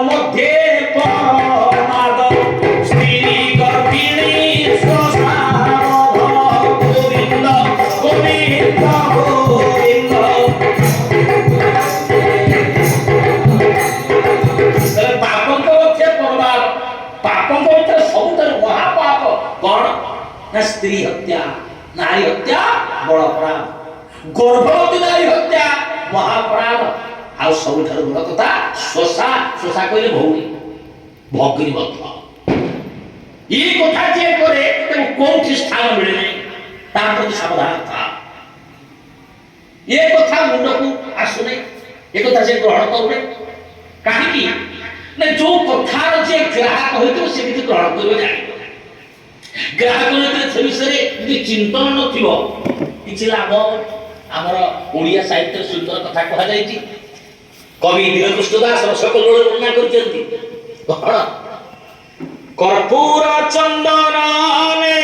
মধ্যে পরমাদ স্ত্রী গর্ভিণী গোবিন্দ গোবিন্দ গোবিন্দ। ପାପଙ୍କ ମଧ୍ୟ ପରମାଦ ପାପଙ୍କ ଭିତରେ ସବୁଠାରୁ ମହାପାପ କଣ ନା ସ୍ତ୍ରୀ ହତ୍ୟା ନାରୀ ହତ୍ୟା ବଡ଼ ଅପରାଧ ଗର୍ଭବତୀ ନାରୀ ହତ୍ୟା ମହାପରାଧ ଆଉ ସବୁଠାରୁ ବଡ଼ କଥା ଶୋଷା ଶୋଷା କହିଲେ ଭଉଣୀ ଭଗିନୀ ମଧ୍ୟ ଏ କଥା ଯିଏ କରେ ତାକୁ କୋଉଠି ସ୍ଥାନ ମିଳେ ନାହିଁ ତା ପ୍ରତି ସାବଧାନ ଥା ଏ କଥା ମୁଣ୍ଡକୁ ଆସୁନାହିଁ ଏ କଥା ସେ ଗ୍ରହଣ କରୁନାହିଁ କାହିଁକି ନା ଯୋଉ କଥାର ଯେ ଗ୍ରାହକ ହୋଇଥିବ ସେ କିଛି ଗ୍ରହଣ କରିବ ଜାଣିବ ଗ୍ରାହକ ଭିତରେ ସେ ବିଷୟରେ ଯଦି ଚିନ୍ତନ ନଥିବ କିଛି ଲାଭ। ଆମର ଓଡ଼ିଆ ସାହିତ୍ୟରେ ସୁନ୍ଦର କଥା କୁହାଯାଇଛି କବି ଦୀନକୃଷ୍ଣ ଦାସ ରସକଲ୍ଲୋଳରେ ବର୍ଣ୍ଣନା କରିଛନ୍ତି କଣ କର୍ପୂର ଚନ୍ଦନରେ